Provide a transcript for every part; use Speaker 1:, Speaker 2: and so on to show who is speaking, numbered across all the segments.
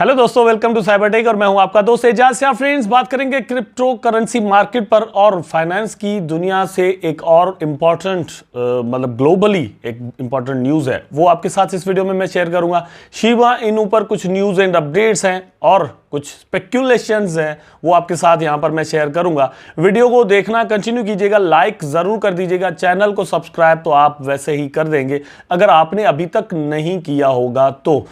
Speaker 1: Hello दोस्तों, welcome to cyber tech और मैं हूं आपका दोस्त एजाज शाह। फ्रेंड्स, बात करेंगे क्रिप्टो करेंसी मार्केट पर और फाइनेंस की दुनिया से एक और इम्पॉर्टेंट मतलब ग्लोबली एक इम्पॉर्टेंट न्यूज़ है, वो आपके साथ इस वीडियो में मैं शेयर करूंगा। शिबा इनू पर कुछ न्यूज़ एंड अपडेट्स हैं और कुछ स्पेक्यूलेशंस हैं, वो आपके साथ यहां पर मैं शेयर करूंगा। वीडियो को देखना कंटिन्यू कीजिएगा, लाइक ज़रूर कर दीजिएगा, चैनल को सब्सक्राइब तो आप वैसे ही कर देंगे अगर आपने अभी तक नहीं किया होगा तो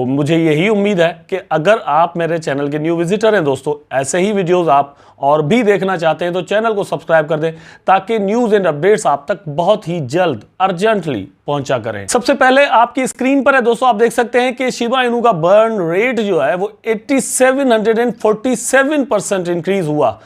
Speaker 1: मुझे यही उम्मीद है कि अगर आप मेरे चैनल के न्यू विजिटर हैं दोस्तों, ऐसे ही वीडियोस आप और भी देखना चाहते हैं तो चैनल को सब्सक्राइब कर दें ताकि न्यूज़ एंड अपडेट्स आप तक बहुत ही जल्द अर्जेंटली पहुंचा करें। सबसे पहले आपकी स्क्रीन पर है दोस्तों, आप देख सकते हैं कि शिबा इनू का बर्न रेट जो है वो 8747% इंक्रीज हुआ।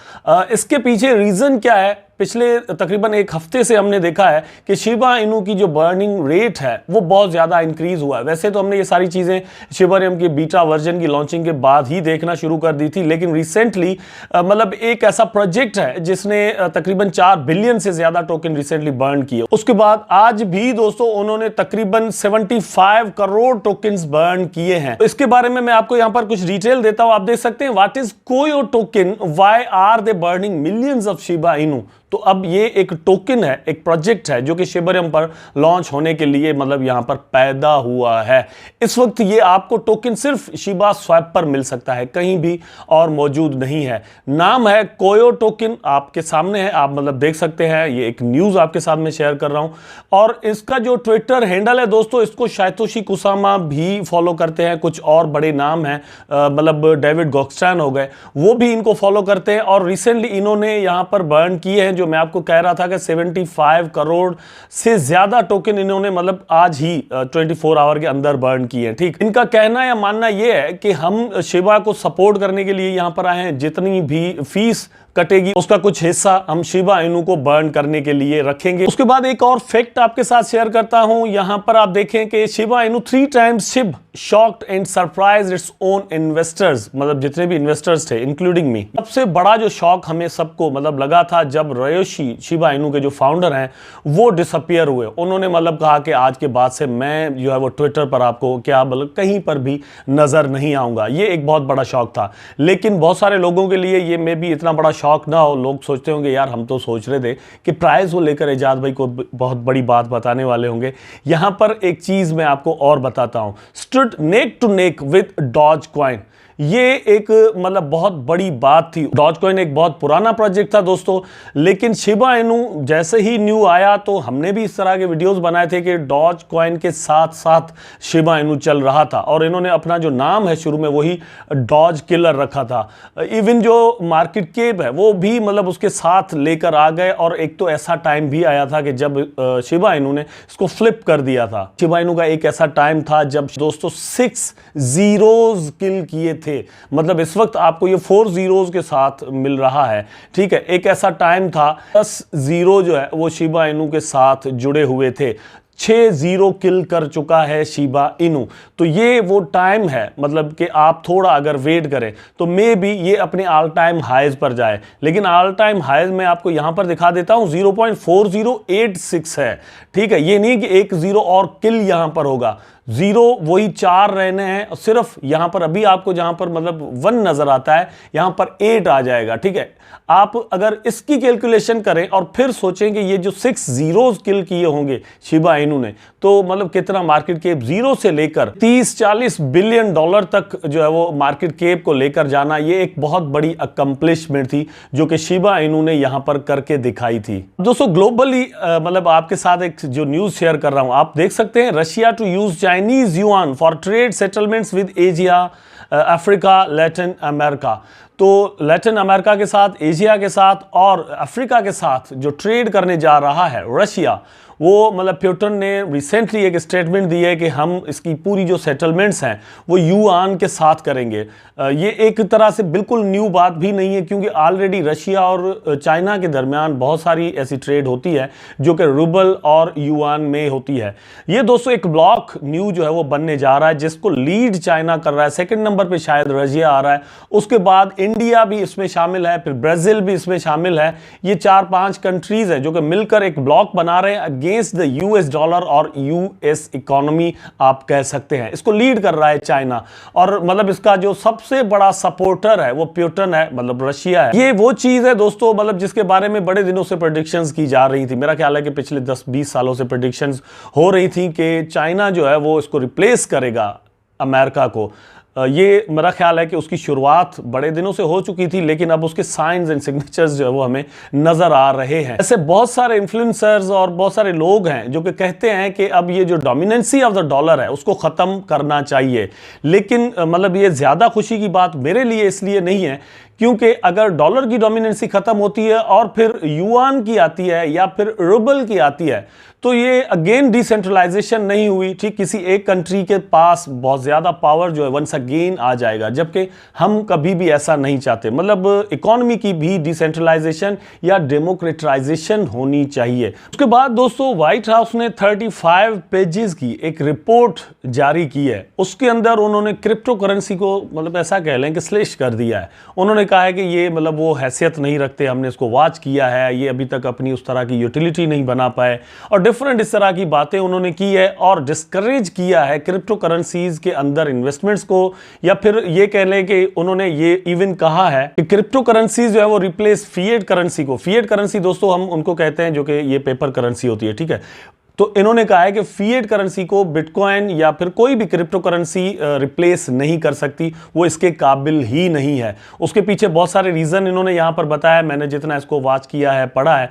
Speaker 1: इसके पीछे रीजन क्या है? पिछले तकरीबन एक हफ्ते से हमने देखा है कि शिबा इनू की जो बर्निंग रेट है वो बहुत ज़्यादा इंक्रीज हुआ है। वैसे तो हमने ये सारी चीज़ें शिबरियम की बीटा वर्जन की लॉन्चिंग के बाद ही देखना शुरू कर दी थी, लेकिन रिसेंटली मतलब एक ऐसा प्रोजेक्ट है जिसने तकरीबन 4 बिलियन से ज़्यादा टोकन रिसेंटली बर्न किए। उसके बाद आज भी दोस्तों उन्होंने तकरीबन 75 करोड़ टोकन्स बर्न किए हैं। तो इसके बारे में मैं आपको यहाँ पर कुछ डिटेल देता हूँ। आप देख सकते हैं what is Koyo token, why are they burning millions of Shiba Inu. तो अब ये एक टोकन है, एक प्रोजेक्ट है जो कि शिबरियम पर लॉन्च होने के लिए मतलब यहां पर पैदा हुआ है। इस वक्त ये आपको टोकन सिर्फ शिबा स्वैप पर मिल सकता है, कहीं भी और मौजूद नहीं है। नाम है कोयो टोकन, आपके सामने है, आप मतलब देख सकते हैं। ये एक न्यूज़ आपके साथ में शेयर कर रहा हूं और इसका जो ट्विटर हैंडल है दोस्तों, इसको शाइतोशी कुसामा भी फॉलो करते हैं। कुछ और बड़े नाम हैं, मतलब डेविड गोक्स्टैन हो गए, वो भी इनको फॉलो करते हैं। और रिसेंटली इन्होंने यहां पर बर्न किए हैं, जो मैं आपको कह रहा था कि 75 करोड़ से ज्यादा टोकन इन्होंने मतलब आज ही 24 आवर के अंदर बर्न किए हैं। ठीक, इनका कहना या मानना यह है कि हम शिबा को सपोर्ट करने के लिए यहां पर आए हैं, जितनी भी फीस कटेगी उसका कुछ हिस्सा हम शिबा इनू को बर्न करने के लिए रखेंगे। उसके बाद एक और फैक्ट आपके साथ शेयर करता हूं। यहां पर आप देखें कि Shiba Inu 3 times Shiv shocked and surprised its own investors, मतलब जितने भी इन्वेस्टर्स थे इंक्लूडिंग मी। सबसे बड़ा जो शॉक हमें सबको मतलब लगा था जब रयोशी शिबा इनू के जो फाउंडर हैं वो डिसअपियर हुए। उन्होंने मतलब कहा कि आज के बाद से मैं जो है वो ट्विटर पर आपको क्या मतलब कहीं पर भी नजर नहीं आऊंगा। ये एक बहुत बड़ा शॉक था, लेकिन बहुत सारे लोगों के लिए ये मे भी इतना बड़ा शॉक ना हो। लोग सोचते होंगे यार हम तो सोच रहे थे कि प्राइस को लेकर एजाज भाई को बहुत बड़ी बात बताने वाले होंगे। यहां पर एक चीज मैं आपको और बताता हूं, stood neck to neck with Dogecoin. ये एक मतलब बहुत बड़ी बात थी। डॉज कॉइन एक बहुत पुराना प्रोजेक्ट था दोस्तों, लेकिन शिबा इनू जैसे ही न्यू आया तो हमने भी इस तरह के वीडियोस बनाए थे कि डॉज कॉइन के साथ साथ शिबा इनू चल रहा था और इन्होंने अपना जो नाम है शुरू में वही डॉज किलर रखा था। इवन जो मार्केट कैप है वो भी मतलब उसके साथ लेकर आ गए। और एक तो ऐसा टाइम भी आया था कि जब शिबा इनू ने इसको फ्लिप कर दिया था। शिबा इनू का एक ऐसा टाइम था जब दोस्तों 6 जीरोज किल किए थे, मतलब इस वक्त आपको ये 4 जीरोज के साथ मिल रहा है। ठीक है, एक ऐसा टाइम था 10 जीरो जो है वो शिबा इनू के साथ जुड़े हुए थे। 6 जीरो किल कर चुका है शिबा इनू। तो ये वो टाइम है मतलब कि आप थोड़ा अगर वेट करें तो मे बी ये अपने ऑल टाइम हाइज पर जाए। लेकिन ऑल टाइम हाइज मैं आपको यहां पर दिखा देता हूं, 0.4086 है। ठीक है, ये नहीं कि 1 जीरो और किल यहां पर होगा, जीरो वही 4 रहने हैं। सिर्फ यहां पर अभी आपको जहां पर मतलब 1 नजर आता है यहां पर 8 आ जाएगा। ठीक है, आप अगर इसकी कैलकुलेशन करें और फिर सोचें कि ये जो 6 जीरोज किल किए होंगे शिबा इनू ने, तो मतलब कितना मार्केट कैप जीरो से लेकर 30-40 बिलियन डॉलर तक जो है वो मार्केट कैप को लेकर जाना, ये एक बहुत बड़ी अकम्प्लिशमेंट थी जो कि शिबा इनू ने यहां पर करके दिखाई थी। दोस्तों ग्लोबली मतलब आपके साथ एक जो न्यूज शेयर कर रहा हूं, आप देख सकते हैं Russia to use Chinese yuan for trade settlements with Asia, Africa, Latin America. तो लैटिन अमेरिका के साथ, एशिया के साथ और अफ्रीका के साथ जो ट्रेड करने जा रहा है रशिया, वो मतलब प्यूटन ने रिसेंटली एक स्टेटमेंट दी है कि हम इसकी पूरी जो सेटलमेंट्स हैं वो युआन के साथ करेंगे। ये एक तरह से बिल्कुल न्यू बात भी नहीं है, क्योंकि ऑलरेडी रशिया और चाइना के दरमियान बहुत सारी ऐसी ट्रेड होती है जो कि रूबल और युआन में होती है। ये दोस्तों एक ब्लॉक न्यू जो है वो बनने जा रहा है जिसको लीड चाइना कर रहा है, सेकंड नंबर पे शायद रशिया आ रहा है, उसके बाद इंडिया भी इसमें शामिल है, फिर ब्राजील भी इसमें शामिल है। ये 4-5 कंट्रीज है जो कि मिलकर एक ब्लॉक बना रहे हैं अगेंस्ट द यूएस डॉलर और यूएस इकोनॉमी आप कह सकते हैं। इसको लीड कर रहा है चाइना, और मतलब इसका जो सबसे बड़ा सपोर्टर है वो प्यूटन है, मतलब रशिया है। ये वो चीज है दोस्तों मतलब जिसके बारे में बड़े दिनों से प्रेडिक्शंस की जा रही थी। मेरा ख्याल है कि पिछले 10-20 सालों से प्रेडिक्शंस हो रही थी कि चाइना जो है वो इसको रिप्लेस करेगा अमेरिका को। ये मेरा ख्याल है कि उसकी शुरुआत बड़े दिनों से हो चुकी थी, लेकिन अब उसके साइंस एंड सिग्नेचर्स जो है वो हमें नजर आ रहे हैं। ऐसे बहुत सारे इन्फ्लुएंसर्स और बहुत सारे लोग हैं जो कि कहते हैं कि अब ये जो डोमिनेंसी ऑफ द डॉलर है उसको खत्म करना चाहिए। लेकिन मतलब ये ज्यादा खुशी की बात मेरे लिए इसलिए नहीं है, क्योंकि अगर डॉलर की डोमिनेंसी खत्म होती है और फिर युआन की आती है या फिर रूबल की आती है, तो ये अगेन डिसेंट्रलाइजेशन नहीं हुई। ठीक, किसी एक कंट्री के पास बहुत ज्यादा पावर जो है वंस अगेन आ जाएगा, जबकि हम कभी भी ऐसा नहीं चाहते। मतलब इकोनॉमी की भी डिसेंट्रलाइजेशन या डेमोक्रेटाइजेशन होनी चाहिए। उसके बाद दोस्तों व्हाइट हाउस ने 35 पेजेस की एक रिपोर्ट जारी की है। उसके अंदर उन्होंने क्रिप्टो करेंसी को मतलब ऐसा कह लें कि स्लैश कर दिया है। उन्होंने कहा है कि ये मतलब वो हैसियत नहीं रखते, हमने इसको वॉच किया है, ये अभी तक अपनी उस तरह की यूटिलिटी नहीं बना पाए, और डिफरेंट इस तरह की बातें उन्होंने की है और डिस्करेज किया है क्रिप्टो करेंसीज के अंदर इन्वेस्टमेंट्स को। या फिर ये कह लें कि उन्होंने ये इवन कहा है कि क्रिप्टो करेंसीज जो है वो रिप्लेस फिएट करेंसी को। फिएट करेंसी दोस्तों हम उनको कहते हैं जो कि ये पेपर करेंसी होती है, ठीक है। तो इन्होंने कहा है कि फिएट करेंसी को बिटकॉइन या फिर कोई भी क्रिप्टो करेंसी रिप्लेस नहीं कर सकती, वो इसके काबिल ही नहीं है। उसके पीछे बहुत सारे रीजन इन्होंने यहां पर बताया। मैंने जितना इसको वॉच किया है, पढ़ा है,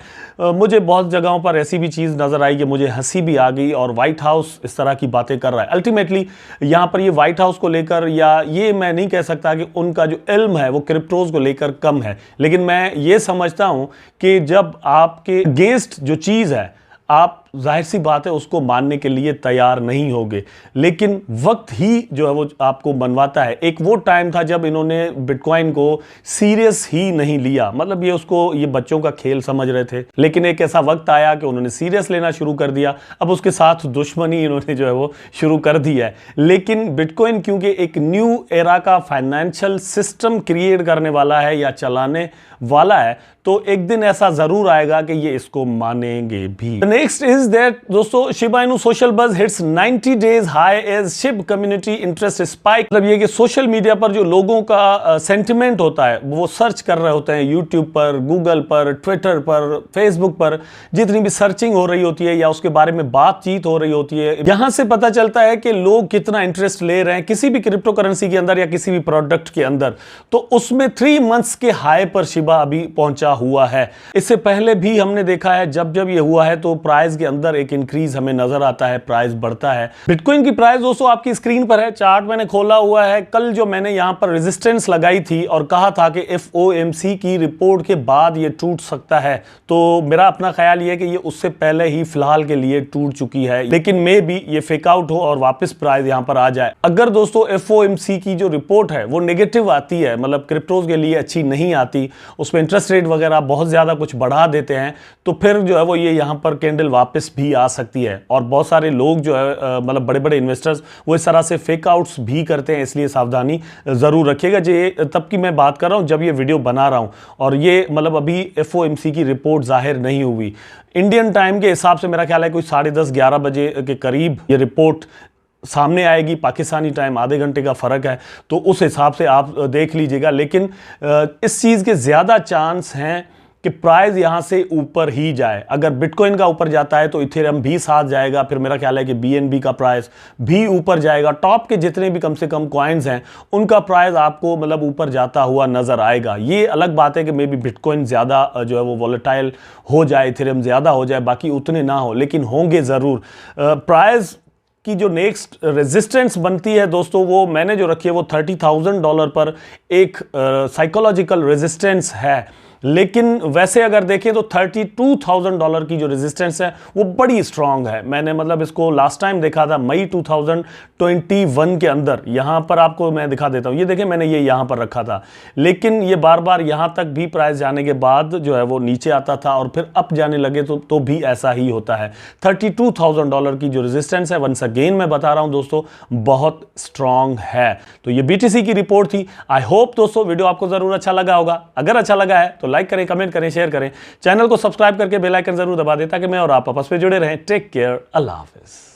Speaker 1: मुझे बहुत जगहों पर ऐसी भी चीज नजर आई कि मुझे हंसी भी आ गई, और व्हाइट हाउस इस तरह की बातें कर रहा है। अल्टीमेटली यहां पर ये व्हाइट हाउस को लेकर, या ये मैं नहीं कह सकता कि उनका जो इल्म है वो क्रिप्टोज को लेकर कम है, लेकिन मैं ये समझता हूं कि जब आपके अगेंस्ट जो चीज है आप जाहिर सी बात है उसको मानने के लिए तैयार नहीं होगे, लेकिन वक्त ही जो है वो आपको मनवाता है। एक वो टाइम था जब इन्होंने बिटकॉइन को सीरियस ही नहीं लिया, मतलब ये बच्चों का खेल समझ रहे थे, लेकिन एक ऐसा वक्त आया कि उन्होंने सीरियस लेना शुरू कर दिया। अब उसके साथ दुश्मनी इन्होंने जो है वो शुरू कर दी है। लेकिन बिटकॉइन क्योंकि एक न्यू एरा का फाइनेंशियल सिस्टम क्रिएट करने वाला है या चलाने वाला है, तो एक दिन ऐसा जरूर आएगा कि ये इसको मानेंगे भी। नेक्स्ट इज दैट दोस्तों, शिबा इनू सोशल बज hits 90 days high as Shiv community interest spike. मतलब ये कि सोशल मीडिया पर जो लोगों का सेंटिमेंट होता है वो सर्च कर रहे होते हैं, यूट्यूब पर, गूगल पर, ट्विटर पर, फेसबुक पर जितनी भी सर्चिंग हो रही होती है या उसके बारे में बातचीत हो रही होती है, यहां से पता चलता है कि लोग कितना इंटरेस्ट ले रहे हैं किसी भी क्रिप्टो करेंसी के अंदर या किसी भी प्रोडक्ट के अंदर। तो उसमें 3 मंथ्स के हाई पर शिबा अभी पहुंचा हुआ है। इससे पहले भी हमने देखा है जब जब ये हुआ है तो प्राइस के अंदर एक इंक्रीज हमें नजर आता है, प्राइस बढ़ता है। बिटकॉइन की प्राइस दोस्तों आपकी स्क्रीन पर है, चार्ट मैंने खोला हुआ है। कल जो मैंने यहां पर रेजिस्टेंस लगाई थी और कहा था कि एफओएमसी की रिपोर्ट के बाद ये टूट सकता है, तो मेरा अपना ख्याल ये है कि ये उससे पहले ही फिलहाल के लिए टूट चुकी है, लेकिन मे भी ये फेक आउट हो और वापस प्राइस यहां पर आ जाए। अगर दोस्तों एफओएमसी की जो रिपोर्ट है वो नेगेटिव आती है, मतलब क्रिप्टोज के लिए अच्छी नहीं आती, उसमें इंटरेस्ट रेट वगैरह बहुत ज्यादा कुछ बढ़ा देते हैं, तो फिर जो है वो ये यहां पर कैंडल वापस भी आ सकती है। और बहुत सारे लोग जो है मतलब बड़े बड़े इन्वेस्टर्स वो इस तरह से फेक आउट्स भी करते हैं, इसलिए सावधानी जरूर रखिएगा। ये तब की मैं बात कर रहा हूं जब ये वीडियो बना रहा हूं, और ये मतलब अभी एफओएमसी की रिपोर्ट जाहिर नहीं हुई। इंडियन टाइम के हिसाब से मेरा ख्याल है कोई 10:30-11 बजे के करीब ये रिपोर्ट सामने आएगी। पाकिस्तानी टाइम आधे घंटे का फर्क है, तो उस हिसाब से आप देख लीजिएगा। लेकिन इस चीज के ज्यादा चांस हैं कि प्राइस यहां से ऊपर ही जाए। अगर बिटकॉइन का ऊपर जाता है तो इथेरियम भी साथ जाएगा, फिर मेरा ख्याल है कि बीएनबी का प्राइस भी ऊपर जाएगा। टॉप के जितने भी कम से कम कॉइन्स हैं उनका प्राइस आपको मतलब ऊपर जाता हुआ नजर आएगा। ये अलग बात है कि मे बी बिटकॉइन ज्यादा जो है वो वॉलेटाइल हो जाए, इथेरियम ज्यादा हो जाए, बाकी उतने ना हो, लेकिन होंगे जरूर। प्राइस की जो नेक्स्ट रेजिस्टेंस बनती है दोस्तों, वो मैंने जो रखी है वो $30,000 पर एक साइकोलॉजिकल रेजिस्टेंस है। लेकिन वैसे अगर देखें तो $32,000 की जो रेजिस्टेंस है वो बड़ी स्ट्रांग है। मैंने मतलब इसको लास्ट टाइम देखा था मई 2021 के अंदर। यहां पर आपको मैं दिखा देता हूं, ये देखें मैंने ये यहां पर रखा था, लेकिन ये बार बार यहां तक भी प्राइस जाने के बाद जो है वो नीचे आता था और फिर अप जाने लगे तो भी ऐसा ही होता है। $32,000 की जो रेजिस्टेंस है, वंस अगेन मैं बता रहा हूं दोस्तों, बहुत स्ट्रांग है। तो ये BTC की रिपोर्ट थी। आई होप दोस्तों वीडियो आपको जरूर अच्छा लगा होगा। अगर अच्छा लगा है तो लाइक करें, कमेंट करें, शेयर करें, चैनल को सब्सक्राइब करके बेल आइकन जरूर दबा दें ताकि मैं और आप आपस में जुड़े रहें। टेक केयर, अल्लाह हाफिज।